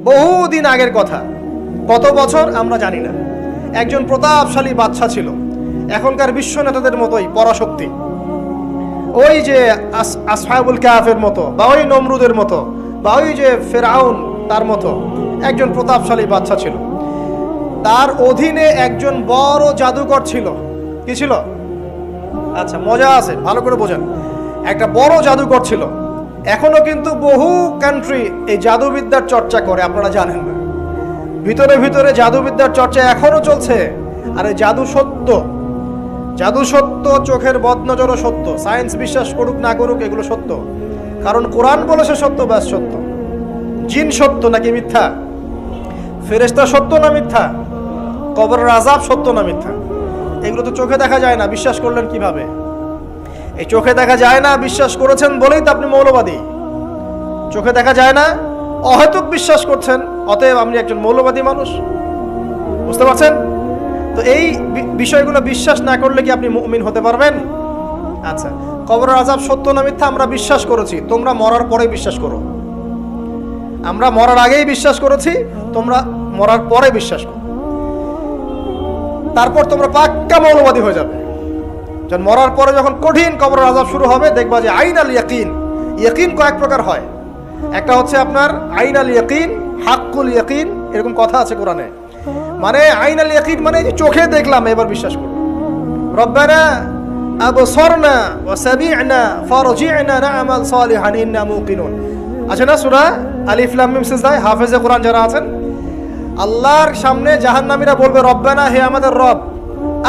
বহুদিন আগের কথা, কত বছর আমরা জানি না। একজন প্রতাপশালী বাদশা ছিল, এখনকার বিশ্ব নেতাদের মতোই পরাশক্তি, ওই যে আসহাবুল কাহাফের মতো, বা ওই নমরুদের মতো, বা ওই যে ফেরাউন তার মতো একজন প্রতাপশালী বাদশা ছিল। তার অধীনে একজন বড় জাদুকর ছিল। কি ছিল? আচ্ছা, মজা আছে, ভালো করে বোঝেন। একটা বড় জাদুকর ছিল। এখনো কিন্তু বহু কান্ট্রি এই জাদুবিদ্যার চর্চা করে, আপনারা জানেন না। ভিতরে ভিতরে জাদুবিদ্যার চর্চা এখনো চলছে। আর এই জাদু সত্য, জাদু সত্য, চোখের বদনজরও সত্য। সায়েন্স বিশ্বাস করুক না করুক, এগুলো সত্য। কারণ কোরআন বলেছে সত্য, ব্যাস সত্য। জিন সত্য নাকি মিথ্যা? ফেরেশতা সত্য না মিথ্যা? কবরের আযাব সত্য না মিথ্যা? এগুলো তো চোখে দেখা যায় না, বিশ্বাস করলেন কিভাবে? এই চোখে দেখা যায় না বিশ্বাস করেছেন বলেই তো আপনি মৌলবাদী। চোখে দেখা যায় না, অহেতুক বিশ্বাস করছেন, অতএব আপনি একজন মৌলবাদী মানুষ। বুঝতে পারছেন তো? এই বিষয়গুলো বিশ্বাস না করলে কি আপনি মুমিন হতে পারবেন? আচ্ছা, কবরের আযাব সত্য না মিথ্যা আমরা বিশ্বাস করেছি, তোমরা মরার পরে বিশ্বাস করো। আমরা মরার আগেই বিশ্বাস করেছি, তোমরা মরার পরে বিশ্বাস করো। তারপর তোমরা পাক্কা মৌলবাদী হয়ে যাবে। যখন মরার পরে যখন কঠিন কবরের আযাব শুরু হবে, দেখবা যে আইনাল ইয়াকিন। ইয়াকিন কয়েক প্রকার হয়। একটা হচ্ছে আপনার আইনাল ইয়াকিন, হাক্কুল ইয়াকিন, এরকম কথা আছে কোরআনে। মানে আইনাল ইয়াকিন মানে যে চোখে দেখলাম এবার বিশ্বাস করব। রব্বানা আবসারনা ওয়া সামি'না ফারজি'না না'মাল সালিহান ইন্না মুকিনুন। আছে না সূরা আলিফ লাম মিম সিজদায় হাফেজে কোরআন যারা আছেন, আল্লাহর সামনে জাহান্নামীরা বলবে, রব্বানা, হে আমাদের রব,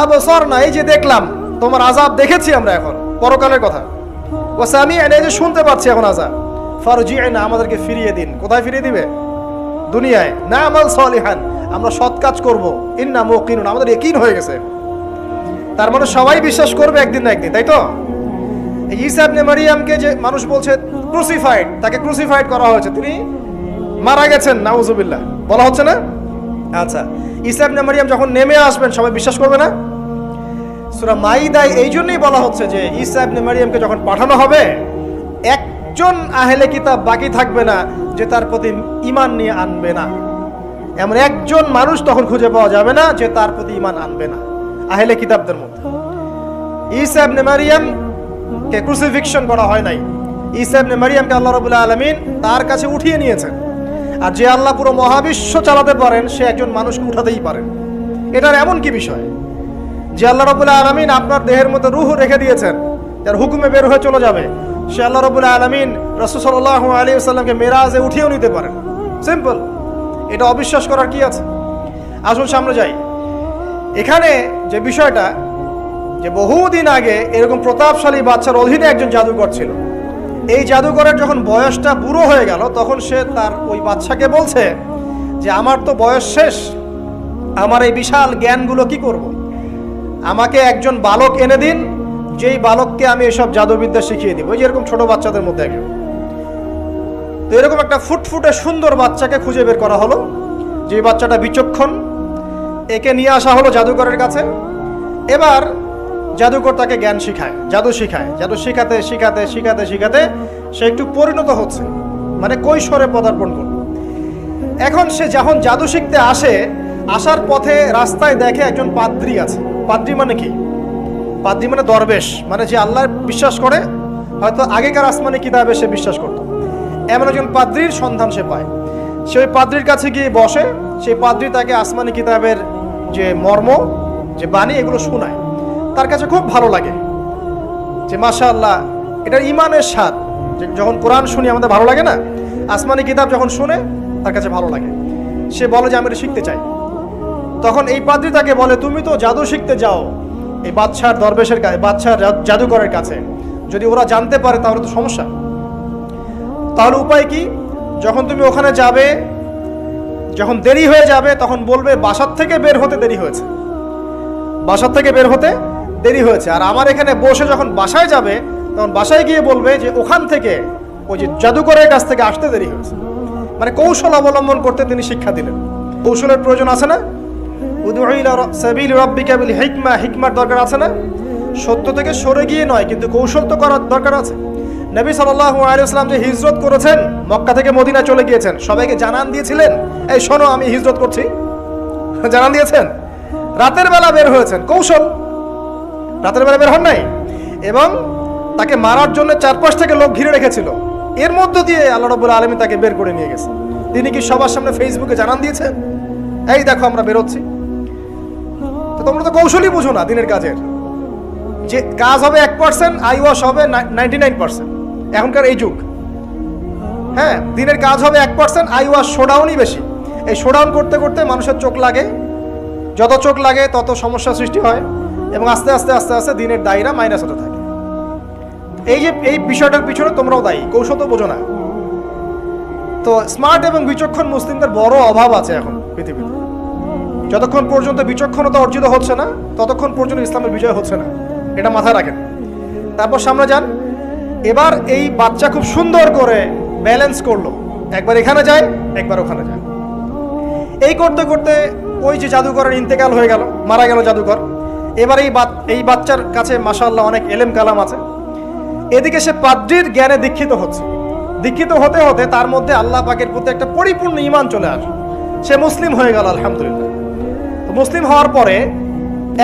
আবসারনা, এই যে দেখলাম, তোমার আযাব দেখেছি আমরা, এখন পরকালের কথা, ওয়া সামি'না, এই যে শুনতে পাচ্ছি এখন আযাব, ফারজি'না, আমাদেরকে ফিরিয়ে দিন। কোথায় ফিরিয়ে দিবে? দুনিয়ায়। না'মাল সালিহান, আমরা সৎ কাজ করব, ইন্না মুকিনুন, আমাদের ইয়াকিন হয়ে গেছে। তার মানে সবাই বিশ্বাস করবে একদিন না একদিন, তাই তো? ঈসা ইবনে মারইয়ামকে যে মানুষ বলছে ক্রুসিফাইড, তাকে ক্রুসিফাইড করা হয়েছে, তিনি মারা গেছেন, নাউজুবিল্লাহ, বলা হচ্ছে না? আচ্ছা, ঈসা ইবনে মারইয়াম যখন নেমে আসবেন সবাই বিশ্বাস করবে না? সূরা মাইদায় এই জন্যই বলা হচ্ছে যে ঈসা ইবনে মারইয়ামকে যখন পাঠানো হবে, একজন আহলে কিতাব বাকি থাকবে না যে তার প্রতি ঈমান নিয়ে আনবে না। এমন একজন মানুষ তখন খুঁজে পাওয়া যাবে না যে তার প্রতি ঈমান আনবে না আহলে কিতাবদের মধ্যে। ঈসা ইবনে মারইয়ামকে ক্রুসিফিকশন করা হয় নাই। ঈসা ইবনে মারইয়ামকে আল্লাহ রাব্বুল আলামিন তার কাছে উঠিয়ে নিয়েছেন। আর যে আল্লাহ পুরো মহাবিশ্ব চালাতে পারেন, সে একজন মানুষকে উঠাতেই পারেন। এটার এমন কি বিষয় যে আল্লাহ রাব্বুল আলামিন আপনার দেহের মধ্যে রূহ রেখে দিয়েছেন, যার হুকুমে বের হয়ে চলে যাবে, সে আল্লাহ রাব্বুল আলামিন রাসূল সাল্লাল্লাহু আলাইহি ওয়াসাল্লামকে মেরাজে উঠিয়েও নিতে পারেন। সিম্পল। এটা অবিশ্বাস করার কি আছে? আসুন সামনে যাই। এখানে যে বিষয়টা, যে বহুদিন আগে এরকম প্রতাপশালী বাদশার অধীনে একজন জাদুকর ছিল। এই জাদুকরের যখন বয়সটা বুড়ো হয়ে গেল, তখন সে তার ওই বাদশাকে বলছে যে আমার তো বয়স শেষ, আমার এই বিশাল জ্ঞানগুলো কি করব? আমাকে একজন বালক এনে দিন, যেই বালককে আমি এসব জাদুবিদ্যা শিখিয়ে দিব। ওই যেরকম ছোট বাচ্চাদের মধ্যে একজন। তো এরকম একটা ফুটফুটে সুন্দর বাচ্চাকে খুঁজে বের করা হলো, যে বাচ্চাটা বিচক্ষণ। একে নিয়ে আসা হলো জাদুকরের কাছে। এবার জাদুকর তাকে জ্ঞান শিখায়, জাদু শিখায়। জাদু শিখাতে শিখাতে শিখাতে শিখাতে সে একটু পরিণত হচ্ছে, মানে কৈশোরে পদার্পণ করল। এখন সে যখন জাদু শিখতে আসে, আসার পথে রাস্তায় দেখে একজন পাদ্রী আছে। পাদ্রী মানে কি? পাদ্রী মানে দরবেশ, মানে যে আল্লাহ বিশ্বাস করে, হয়তো আগেকার আসমানি কিতাবে সে বিশ্বাস করত। এমন একজন পাদ্রীর সন্ধান সে পায়। সে ওই পাদ্রীর কাছে গিয়ে বসে। সেই পাদ্রী তাকে আসমানি কিতাবের যে মর্ম, যে বাণী, এগুলো শোনায়। তার কাছে খুব ভালো লাগে যে মাশাআল্লাহ, এটার ইমানের স্বাদ। যখন কোরআন শুনি আমাদের ভালো লাগে না? আসমানি কিতাব যখন শুনে তার কাছে ভালো লাগে। সে বলে যে আমি এটা শিখতে চাই। তখন এই পাদ্রী তাকে বলে, তুমি তো জাদু শিখতে যাও এই বাদশার দরবেশের কাছে, বাদশার জাদুকরের কাছে, যদি ওরা জানতে পারে তাহলে তো সমস্যা। তাহলে উপায় কি? যখন তুমি ওখানে যাবে, যখন দেরি হয়ে যাবে, তখন বলবে বাসার থেকে বের হতে দেরি হয়েছে, বাসার থেকে বের হতে দেরি হয়েছে। আর আমার এখানে বসে যখন বাসায় যাবে, তখন বাসায় গিয়ে বলবে যে ওখান থেকে, ওই যে জাদুকরের কাছ থেকে আসতে দেরি হয়েছে। মানে কৌশল অবলম্বন করতে তিনি শিক্ষা দিলেন। কৌশলের প্রয়োজন আছে না? উদউ ইলা সাবিলি রাব্বিকা বিল হিকমা, হিকমার দরকার আছে না? সত্য থেকে সরে গিয়ে নয়, কিন্তু কৌশল তো করার দরকার আছে। নবী সাল্লাল্লাহু আলাইহি ওয়াসাল্লাম যে হিজরত করেছেন, মক্কা থেকে মদিনা চলে গিয়েছেন, সবাইকে জানান দিয়েছিলেন, এই শোনো আমি হিজরত করছি, জানান দিয়েছেন? রাতের বেলা বের হয়েছেন, কৌশল, রাতের বেলা বের হন নাই, এবং তাকে মারার জন্য চারপাশ থেকে লোক ঘিরে রেখেছিল, এর মধ্য দিয়ে আল্লাহ রাব্বুল আলামিন তাকে বের করে নিয়ে গেছে। তিনি কি সবার সামনে ফেসবুকে জানান দিয়েছেন, এই দেখো আমরা বেরোচ্ছি? তো তোমরা তো কৌশলই বুঝো না দিনের কাজের, যে কাজ হবে 1%, আই ওয়াশ হবে 99%। এখনকার এই যুগ, হ্যাঁ, দিনের কাজ হবে 1%, আই ওয়াশ শোডাউনই বেশি। এই শোডাউন করতে করতে মানুষের চোখ লাগে, যত চোখ লাগে তত সমস্যা সৃষ্টি হয়, এবং আস্তে আস্তে আস্তে আস্তে দিনের দায়রা মাইনাস হতে থাকে। এই যে এই বিষয়টার পিছনে তোমরাও দায়ী, কৌশল তো বোঝো না। তো স্মার্ট এবং বিচক্ষণ মুসলিমদের বড় অভাব আছে এখন পৃথিবীতে। যতক্ষণ পর্যন্ত বিচক্ষণতা অর্জিত হচ্ছে না, ততক্ষণ পর্যন্ত ইসলামের বিজয় হচ্ছে না, এটা মাথায় রাখেন। তারপর সামনে যান। এবার এই বাচ্চা খুব সুন্দর করে ব্যালেন্স করলো, একবার এখানে যায়, একবার ওখানে যায়। এই করতে করতে ওই যে জাদুকরের ইন্তেকাল হয়ে গেল, মারা গেল জাদুকর। এবার এই বাচ্চার কাছে মাশাআল্লাহ অনেক এলেম কালাম আছে। এদিকে সে পাদ্রীর জ্ঞানে দীক্ষিত হচ্ছে। দীক্ষিত হতে হতে তার মধ্যে আল্লাহ পাকের প্রতি একটা পরিপূর্ণ ঈমান চলে আসে, সে মুসলিম হয়ে গেল, আলহামদুলিল্লাহ। তো মুসলিম হওয়ার পরে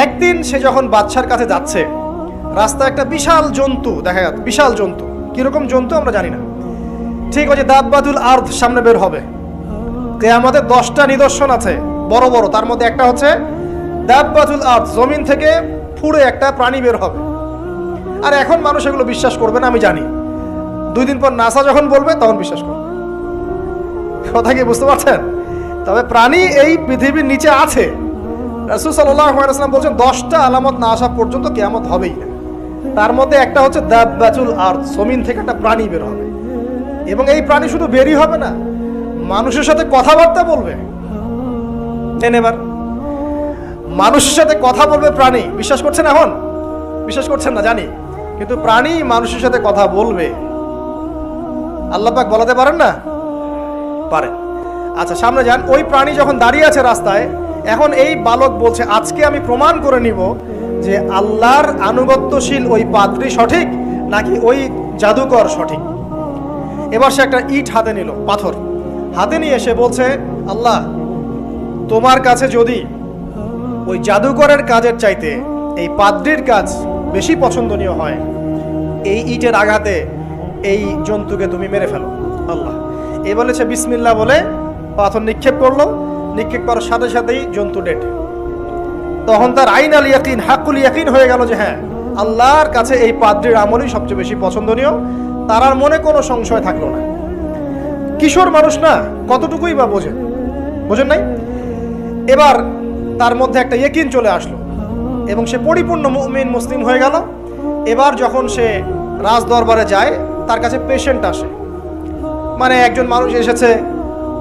একদিন সে যখন বাচ্চার কাছে যাচ্ছে, রাস্তায় একটা বিশাল জন্তু দেখা যাচ্ছে, বিশাল জন্তু, কিরকম জন্তু আমরা জানি না। ঠিক আছে, দাব্বাতুল আরদ সামনে বের হবে, কিয়ামতের 10টা নিদর্শন আছে বড় বড়, তার মধ্যে একটা হচ্ছে দাব্বাতুল আরদ, জমিন থেকে ফুড়ে একটা প্রাণী বের হবে। আর এখন মানুষ এগুলো বিশ্বাস করবে না, আমি জানি। 2 দিন পর নাসা যখন বলবে তখন বিশ্বাস করবে। কথা কি বুঝতে পারছেন? তবে প্রাণী এই পৃথিবীর নিচে আছে। রাসূল সাল্লাল্লাহু আলাইহি ওয়াসাল্লাম বলছেন 10টা আলামত না আসা পর্যন্ত কিয়ামত হবেই না। তার মধ্যে একটা হচ্ছে দাব্বাতুল আরদ, জমিন থেকে একটা প্রাণী বের হবে, এবং এই প্রাণী শুধু বেরই হবে না, মানুষের সাথে কথাবার্তা বলবে। এবার মানুষের সাথে কথা বলবে প্রাণী। বিশ্বাস করছেন? এখন বিশ্বাস করছেন না জানি, কিন্তু প্রাণী মানুষের সাথে কথা বলবে। আল্লাহ পাক বলাতে পারেন না? পারে। আচ্ছা, সামনে যান। ওই প্রাণী যখন দাঁড়িয়ে আছে রাস্তায়, এখন এই বালক বলছে, আজকে আমি প্রমাণ করে নিব যে আল্লাহর আনুগত্যশীল ওই পাদ্রী সঠিক নাকি ওই জাদুকর সঠিক। এবার সে একটা ইট হাতে নিল, পাথর হাতে নিয়ে সে বলছে, আল্লাহ, তোমার কাছে যদি ওই জাদুকরের কাজের চাইতে এই পাদ্রীর কাজ বেশি পছন্দনীয় হয়, এই ইটের আঘাতে এই জন্তুকে তুমি মেরে ফেলো আল্লাহ। এই বলেছে বিসমিল্লাহ বলে পাথর নিক্ষেপ করলো। নিক্ষেপ করার সাথে সাথেই জন্তু ডেড। তখন তার আইন আল ইয়াকিন, হাক্কুল ইয়াকিন হয়ে গেল যে হ্যাঁ, আল্লাহর কাছে এই পাদ্রীর আমলই সবচেয়ে বেশি পছন্দনীয়। তার আর মনে কোনো সংশয় থাকলো না। কিশোর মানুষ না, কতটুকুই বা বোঝেন নাই? এবার তার মধ্যে একটা ইয়াকিন চলে আসলো এবং সে পরিপূর্ণ মুমিন মুসলিম হয়ে গেল। এবার যখন সে রাজ দরবারে যায়, তার কাছে পেশেন্ট আসে, মানে একজন মানুষ এসেছে,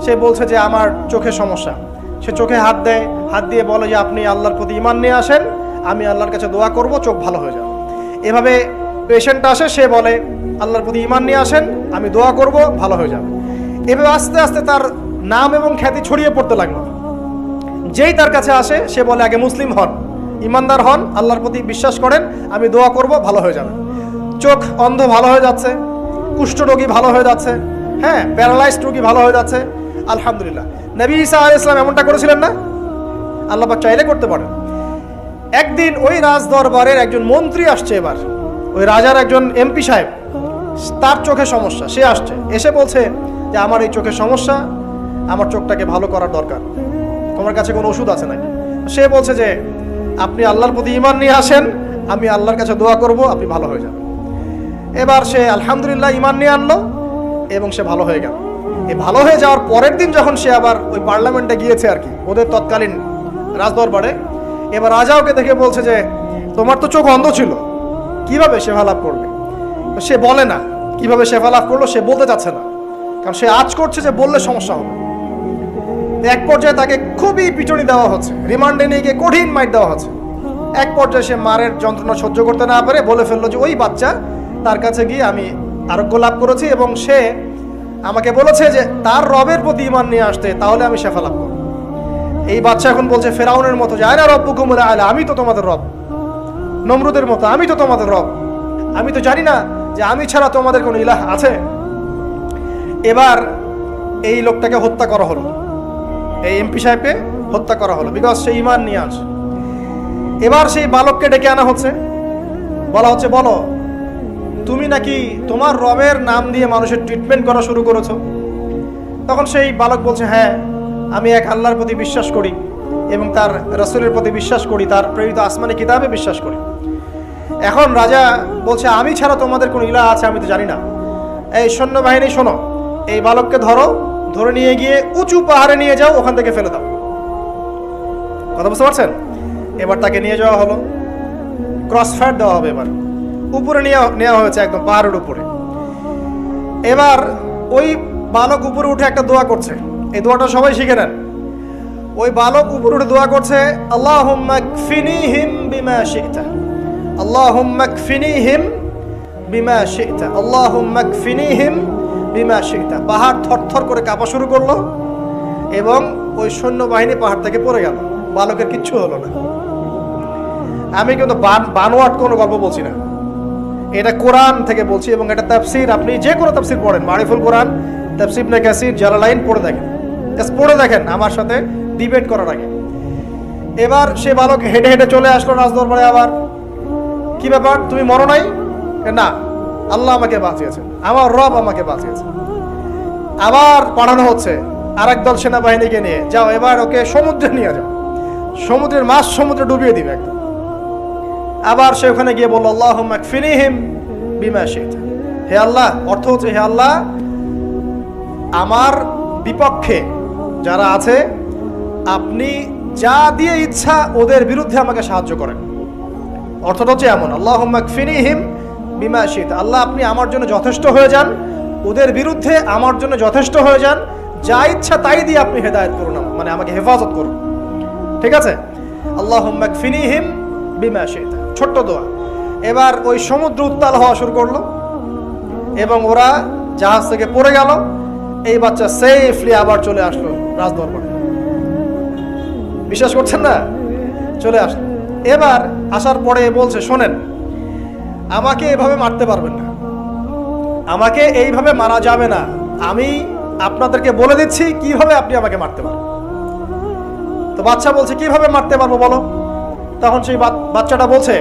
সে বলছে যে আমার চোখের সমস্যা। সে চোখে হাত দেয়, হাত দিয়ে বলে যে আপনি আল্লাহর প্রতি ঈমান নিয়ে আসেন, আমি আল্লাহর কাছে দোয়া করব, চোখ ভালো হয়ে যাবে। এভাবে পেশেন্ট আসে, সে বলে আল্লাহর প্রতি ঈমান নিয়ে আসেন, আমি দোয়া করব, ভালো হয়ে যাবে। এভাবে আস্তে আস্তে তার নাম এবং খ্যাতি ছড়িয়ে পড়তে লাগলো। যেই তার কাছে আসে সে বলে আগে মুসলিম হন, ইমানদার হন, আল্লাহর প্রতি বিশ্বাস করেন, আমি দোয়া করব, ভালো হয়ে যাবে। চোখ অন্ধ ভালো হয়ে যাচ্ছে, কুষ্ঠরোগী ভালো হয়ে যাচ্ছে, হ্যাঁ, প্যারালাইজড রোগী ভালো হয়ে যাচ্ছে, আলহামদুলিল্লাহ। নবী ঈসা আলাইহিস সালাম এমনটা করেছিলেন না? আল্লাহ পাক চাইলে করতে পারেন। একদিন ওই রাজ দরবারের একজন মন্ত্রী আসছে, এবার ওই রাজার একজন এমপি সাহেব, তার চোখে সমস্যা, সে আসছে, এসে বলছে যে আমার এই চোখের সমস্যা, আমার চোখটাকে ভালো করার দরকার, তোমার কাছে কোনো ওষুধ আছে নাকি? সে বলছে যে আপনি আল্লাহর প্রতি ঈমান নিয়ে আসেন, আমি আল্লাহর কাছে দোয়া করব, আপনি ভালো হয়ে যাবেন। এবার সে আলহামদুলিল্লাহ ঈমান নিয়ে আনলো এবং সে ভালো হয়ে গেল। এই ভালো হয়ে যাওয়ার পরের দিন যখন সে আবার ওই পার্লামেন্টে গিয়েছে আর কি, ওদের তৎকালীন রাজদরবারে, এবার রাজা ওকে দেখে বলছে যে তোমার তো চোখ অন্ধ ছিল, কিভাবে শেফা লাভ করবে? সে বলে না কিভাবে শেফা লাভ করলো, সে বলতে চাচ্ছে না, কারণ সে আজ করছে যে বললে সমস্যা হবে। এক পর্যায়ে তাকে খুবই পিটুনি দেওয়া হচ্ছে, রিমান্ডে নিয়ে গিয়ে কঠিন মাইট দেওয়া হচ্ছে। এক পর্যায়ে সে মারের যন্ত্রণা সহ্য করতে না পারে বলে ফেললো যে ওই বাচ্চা, তার কাছে গিয়ে আমি আরোগ্য লাভ করেছি এবং সে আমাকে বলেছে যে তার রবের প্রতি ঈমান নিয়ে আসতে, তাহলে আমি শেফা লাভ করব। এই বাচ্চা এখন বলছে ফেরাউনের মতো যে আয়না রব্বুকুমুল আ'লা, আমি তো তোমাদের রব। নমরুদের মতো, আমি তো তোমাদের রব। আমি তো জানি না যে আমি ছাড়া তোমাদের কোনো ইলাহ আছে? এবার এই লোকটাকে হত্যা করা হলো, এই এমপি সাহেবকে হত্যা করা হলো, বিকজ সে ঈমান নিয়ে আসে। এবার সেই বালককে ডেকে আনা হচ্ছে, বলা হচ্ছে বলো তুমি নাকি তোমার রবের নাম দিয়ে মানুষের ট্রিটমেন্ট করা শুরু করেছো। তখন সেই বালক বলছে, হ্যাঁ আমি এক আল্লাহর প্রতি বিশ্বাস করি এবং তার রাসূলের প্রতি বিশ্বাস করি, তার প্রেরিত আসমানি কিতাবে বিশ্বাস করি। এখন রাজা বলছে, আমি ছাড়া তোমাদের কোনো ইলাহ আছে আমি তো জানি না। এই সৈন্যবাহিনী শোনো, এই বালককে ধরো, ধরে নিয়ে গিয়ে উঁচু পাহাড়ে নিয়ে যাও, ওখান থেকে ফেলে দাও। কথা বুঝতে পারছেন? এবার তাকে নিয়ে যাওয়া হলো, ক্রস ফায়ার দেওয়া হবে, এবার উপরে নেওয়া হয়েছে, একদম পাহাড়ের উপরে। এবার ওই বালক উপরে উঠে একটা দোয়া করছে, এই দোয়াটা সবাই শিখে নেন। ওই বালক উপরে উঠে দোয়া করছে, আল্লাহুম্মা কফিনিহিম বিমা শি'তা, আল্লাহুম্মা কফিনিহিম বিমা শি'তা, আল্লাহুম্মা কফিনিহিম বিমা শি'তা। পাহাড় থরথর করে কাঁপা শুরু করলো এবং ওই সৈন্যবাহিনী পাহাড় থেকে পড়ে গেল, বালকের কিচ্ছু হলো না। আমি কিন্তু বানোয়াট কোনো গল্প বলছি না, এটা কোরআন থেকে বলছি এবং এটা তাফসীর, আপনি যে কোনো তাফসীর পড়েন, মারিফুল কোরআন, তাফসীর ইবনে কাসির, জালালাইন পড়ে দেখেন, পড়ে দেখেন আমার সাথে ডিবেট করার আগে। এবার সে বালক হেঁটে হেঁটে চলে আসলো রাজদরবারে। আবার কি ব্যাপার, তুমি মরো নাই? না, আল্লাহ আমাকে বাঁচিয়েছে, আমার রব আমাকে বাঁচিয়েছে। আবার পাঠানো হচ্ছে আরেক দল সেনাবাহিনীকে নিয়ে, যাও এবার ওকে সমুদ্রে নিয়ে যাও, সমুদ্রের মাছ সমুদ্রে ডুবিয়ে দিবে একদম। আবার সে ওখানে গিয়ে বলল, আল্লাহুম্মা কফিনিহিম বিমা শি'তা, হে আল্লাহ, অর্থ হচ্ছে হে আল্লাহ আমার বিপক্ষে যারা আছে আপনি যা দিয়ে ইচ্ছা ওদের বিরুদ্ধে আমাকে সাহায্য করেন। অর্থটা হচ্ছে এমন, আল্লাহুম্মা কফিনিহিম বিমা শি'তা, আল্লাহ আপনি আমার জন্য যথেষ্ট হয়ে যান, ওদের বিরুদ্ধে আমার জন্য যথেষ্ট হয়ে যান, যা ইচ্ছা তাই দিয়ে আপনি হেদায়েত করুন, মানে আমাকে হেফাজত করুন। ঠিক আছে, আল্লাহুম্মা কফিনিহিম বিমা শি'তা, ছোট্ট দোয়া। এবার ওই সমুদ্র উত্তাল হওয়া শুরু করলো এবং ওরা জাহাজ থেকে পড়ে গেল। এই বাচ্চা সেফলি আবার চলে আসলো রাজদরবারে। বিশ্বাস করছেন না? চলে আসলো। এবার আসার পরে বলছে, শোনেন, আমাকে এভাবে মারতে পারবেন না, আমাকে এইভাবে মারা যাবে না, আমি আপনাদেরকে বলে দিচ্ছি কিভাবে আপনি আমাকে মারতে পারবেন। তো বাচ্চা বলছে, কিভাবে মারতে পারবো বলো। তখন সেই বাচ্চাটা বলছে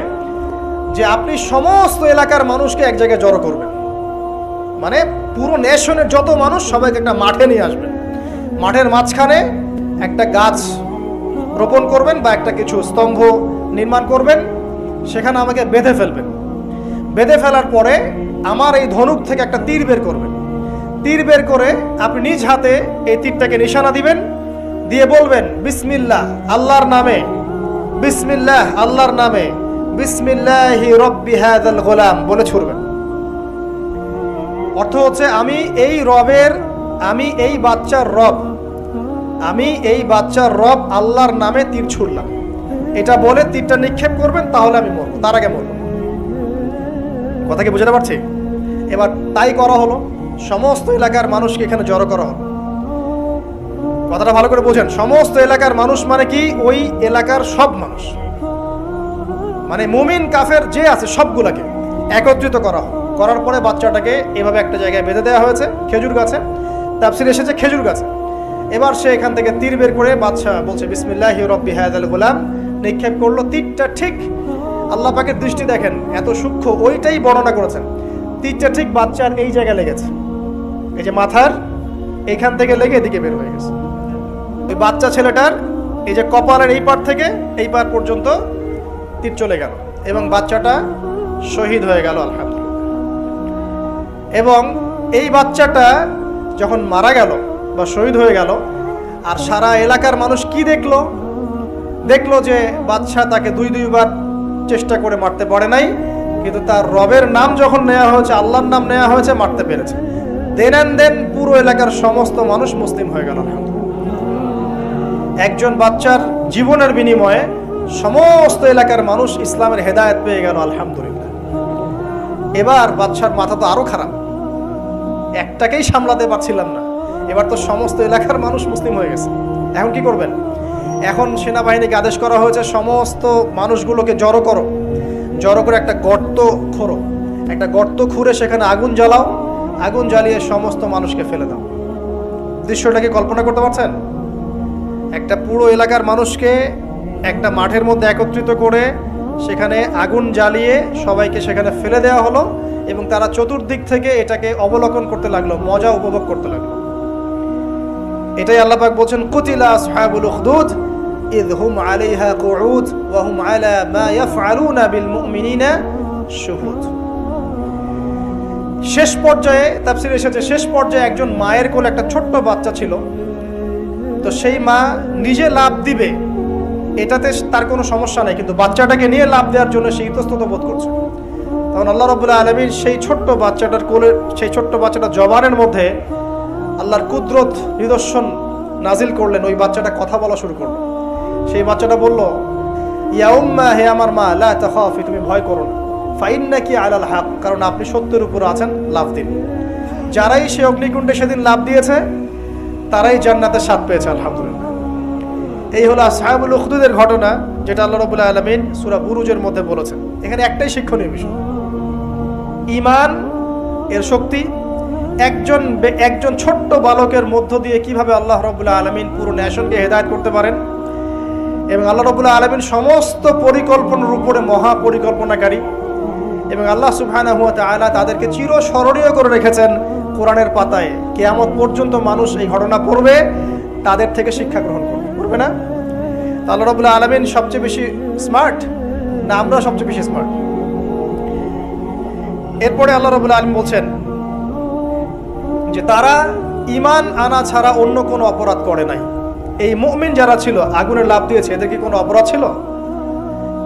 যে আপনি সমস্ত এলাকার মানুষকে এক জায়গায় জড়ো করবেন, মানে পুরো নেশনের যত মানুষ সবাইকে একটা মাঠে নিয়ে আসবেন, মাঠের মাঝখানে একটা গাছ রোপণ করবেন বা একটা কিছু স্তম্ভ নির্মাণ করবেন, সেখানে আমাকে বেঁধে ফেলবেন। বেঁধে ফেলার পরে আমার এই ধনুক থেকে একটা তীর বের করবেন, তীর বের করে আপনি নিজ হাতে এই তীরটাকে নিশানা দিবেন, দিয়ে বলবেন বিসমিল্লাহ আল্লাহর নামে, বিসমিল্লাহ আল্লাহর নামে, বিসমিল্লাহি রব্বি হাযাল গোলাম বলে ছুড়বেন। অর্থ হচ্ছে আমি এই রবের, আমি এই বাচ্চার রব, আমি এই বাচ্চার রব আল্লাহর নামে তীর ছুড়লাম, এটা বলে তীরটা নিক্ষেপ করবেন, তাহলে আমি মরবো, তার আগে মরবো। কথা কি বুঝতে পারছি? এবার তাই করা হলো, সমস্ত এলাকার মানুষকে এখানে জড়ো করা হলো। কথাটা ভালো করে বোঝেন, সমস্ত এলাকার মানুষ মানে কি, ওই এলাকার সব মানুষ, মানে মুমিন কাফের যে আছে সবগুলাকে একত্রিত করা হলো। করার পরে বাচ্চাটাকে এভাবে একটা জায়গায় বেঁধে দেওয়া হয়েছে, খেজুর গাছে, তাফসীরে এসেছে খেজুর গাছে। এবার সে এখান থেকে তীর বের করে, বাচ্চা বলছে বিসমিল্লাহি রব্বি হাযাল গোলাম, নিক্ষেপ করলো। তীরটা ঠিক, আল্লাহ পাকের দৃষ্টি দেখেন এত সূক্ষ্ম, ওইটাই বর্ণনা করেছেন। তীরটা ঠিক বাচ্চার এই জায়গায় লেগেছে, এই যে মাথার এখান থেকে লেগে এদিকে বের হয়ে গেছে। ওই বাচ্চা ছেলেটার এই যে কপালের এই পার থেকে এই পার পর্যন্ত তীর চলে গেল এবং বাচ্চাটা শহীদ হয়ে গেল, আলহামদুলিল্লাহ। এবং এই বাচ্চাটা যখন মারা গেল বা শহীদ হয়ে গেল, আর সারা এলাকার মানুষ কি দেখলো, দেখলো যে বাচ্চা তাকে দুইবার চেষ্টা করে মারতে পারে নাই, কিন্তু তার রবের নাম যখন নেওয়া হয়েছে, আল্লাহর নাম নেওয়া হয়েছে, মারতে পেরেছে। দেন অ্যান্ড দেন পুরো এলাকার সমস্ত মানুষ মুসলিম হয়ে গেল, আলহামদুলিল্লাহ। একজন বাচ্চার জীবনের বিনিময়ে সমস্ত এলাকার মানুষ ইসলামের হেদায়েত পেয়ে গেল, আলহামদুলিল্লাহ। এবার বাচ্চার মাথা তো আরো খারাপ, একটাকেই সামলাতে পারছিলাম না, এবার তো সমস্ত এলাকার মানুষ মুসলিম হয়ে গেছে। এখন কি করবেন? এখন সেনাবাহিনীকে আদেশ করা হয়েছে সমস্ত মানুষগুলোকে জড়ো করো, জড়ো করে একটা গর্ত খোঁড়ো, একটা গর্ত খুঁড়ে সেখানে আগুন জ্বালাও, আগুন জ্বালিয়ে সমস্ত মানুষকে ফেলে দাও। দৃশ্যটাকে কল্পনা করতে পারছেন? একটা পুরো এলাকার মানুষকে একটা মাঠের মধ্যে একত্রিত করে সেখানে আগুন জ্বালিয়ে সবাইকে সেখানে ফেলে দেওয়া হলো এবং তারা চতুর্দিক থেকে এটাকে অবলোকন করতে লাগলো, মজা উপভোগ করতে লাগলো। এটাই আল্লাহ পাক বলছেন, কুতিলা আসহাবুল উখদুদ ইয হুম আলাইহা কুউদ ওয়া হুম আলা মা ইয়াফআলুনা বিল মুমিনিনা শুহুদ। শেষ পর্যায়ে তাফসীরে এসেছে, শেষ পর্যায়ে একজন মায়ের কোলে একটা ছোট্ট বাচ্চা ছিল। তো সেই মা নিজে লাফ দিবে এটাতে তার কোনো সমস্যা নেই, কিন্তু বাচ্চাটাকে নিয়ে লাফ দেওয়ার জন্য সে ইতস্তত বোধ করছে। তখন আল্লাহ রাব্বুল আলামিন সেই ছোট্ট বাচ্চাটার কোলে, সেই ছোট্ট বাচ্চাটার জবানের মধ্যে আল্লাহর কুদরত নিদর্শন নাজিল করলেন। ওই বাচ্চাটা কথা বলা শুরু করলো। সেই বাচ্চাটা বলল, ইয়া উম্মা, হে আমার মা, লা তাখাফি, তুমি ভয় করো না, ফাইন্নাকি আলাল হক, কারণ আপনি সত্যের উপর আছেন, লাফ দিন। যারাই সে অগ্নিকুণ্ডে সেদিন লাফ দিয়েছে তারাই জান্নাতের স্বাদ পেয়েছে, আলহামদুলিল্লাহ। এই হলো আসহাবুল উখদুদের ঘটনা, যেটা আল্লাহ রাব্বুল আলামিন সূরা বুরুজের মধ্যে বলেছেন। এখানে একটাই শিক্ষণীয় বিষয়, ঈমান এর শক্তি। একজন ছোট্ট বালকের মধ্য দিয়ে কিভাবে আল্লাহ রাব্বুল আলামিন পুরো নেশনকে হেদায়েত করতে পারেন, এবং আল্লাহ রাব্বুল আলামিন সমস্ত পরিকল্পনার উপরে মহা পরিকল্পনাকারী, এবং আল্লাহ সুবহানাহু ওয়া তাআলা তাদেরকে চিরস্মরণীয় করে রেখেছেন কোরআনের পাতায়। কিয়ামত পর্যন্ত মানুষ এই ঘটনা পড়বে, তাদের থেকে শিক্ষা গ্রহণ করবে না? আল্লাহ রাব্বুল আলামিন সবচেয়ে বেশি স্মার্ট না আমরা সবচেয়ে বেশি স্মার্ট? এরপরে আল্লাহ রাব্বুল আলামিন বলছেন যে তারা ঈমান আনা ছাড়া অন্য কোনো অপরাধ করে নাই। এই মুমিন যারা ছিল, আগুনে লাফ দিয়েছে, এদের কি কোনো অপরাধ ছিল?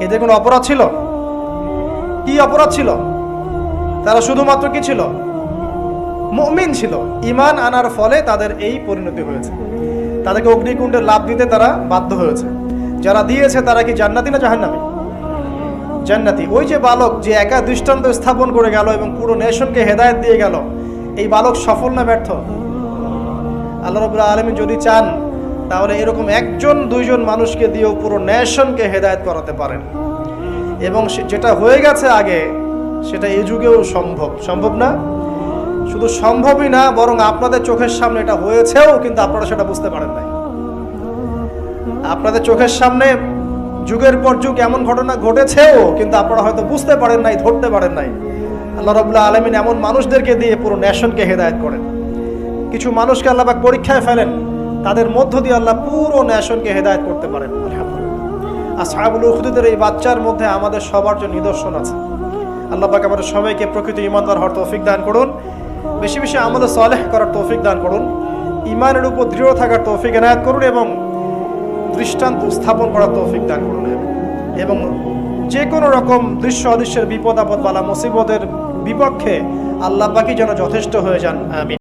এদের কোনো অপরাধ ছিল? কি অপরাধ ছিল? তারা শুধুমাত্র কি ছিল? মুমিন ছিল। ঈমান আনার ফলে তাদের এই পরিণতি হয়েছে, তাদেরকে অগ্নিকুণ্ডে লাফ দিতে তারা বাধ্য হয়েছে। যারা দিয়েছে তারা কি জান্নাতি না জাহান্নামী? জান্নাতি। ওই যে বালক যে একা দৃষ্টান্ত স্থাপন করে গেল এবং পুরো নেশনকে হেদায়েত দিয়ে গেল, এই বালক সফল না ব্যর্থ? আল্লাহ রাব্বুল আলামিন যদি চান তাহলে এরকম একজন দুইজন মানুষকে দিয়েও পুরো নেশনকে হেদায়েত করাতে পারেন, এবং যেটা হয়ে গেছে আগে সেটা এই যুগেও সম্ভব। সম্ভব না? শুধু সম্ভবই না, বরং আপনাদের চোখের সামনে এটা হয়েছেও, কিন্তু আপনারা সেটা বুঝতে পারেন নাই। আপনাদের চোখের সামনে যুগের পর যুগ এমন ঘটনা ঘটেছেও, কিন্তু আপনারা হয়তো বুঝতে পারেন নাই, ধরতে পারেন নাই। আল্লাহ রাব্বুল আলামিন এমন মানুষদেরকে দিয়ে পুরো নেশনকে হেদায়েত করেন। কিছু মানুষকে আল্লাহ পাক পরীক্ষায় ফেলেন, তাদের মধ্য দিয়ে আল্লাহ পুরো নেশনকে হেদায়েত করতে পারেন। আলহামদুলিল্লাহ। আসহাবুল উখদুদের এই বাচ্চার মধ্যে আমাদের সবার জন্য নিদর্শন আছে। আল্লাহ পাক আমাদের সবাইকে প্রকৃত ঈমানদার হওয়ার তৌফিক দান করুন, বেশি বেশি আমলে সালেহ করার তৌফিক দান করুন, ঈমানের উপর দৃঢ় থাকার তৌফিক এনায়েত করুন, এবং দৃষ্টান্ত স্থাপন করার তৌফিক দান করুন, এবং যে কোনো রকম দৃশ্য অদৃশ্যের বিপদ আপদ বালা মুসিবতের বিপক্ষে আল্লাহ পাকই যেন যথেষ্ট হয়ে যান। আমিন।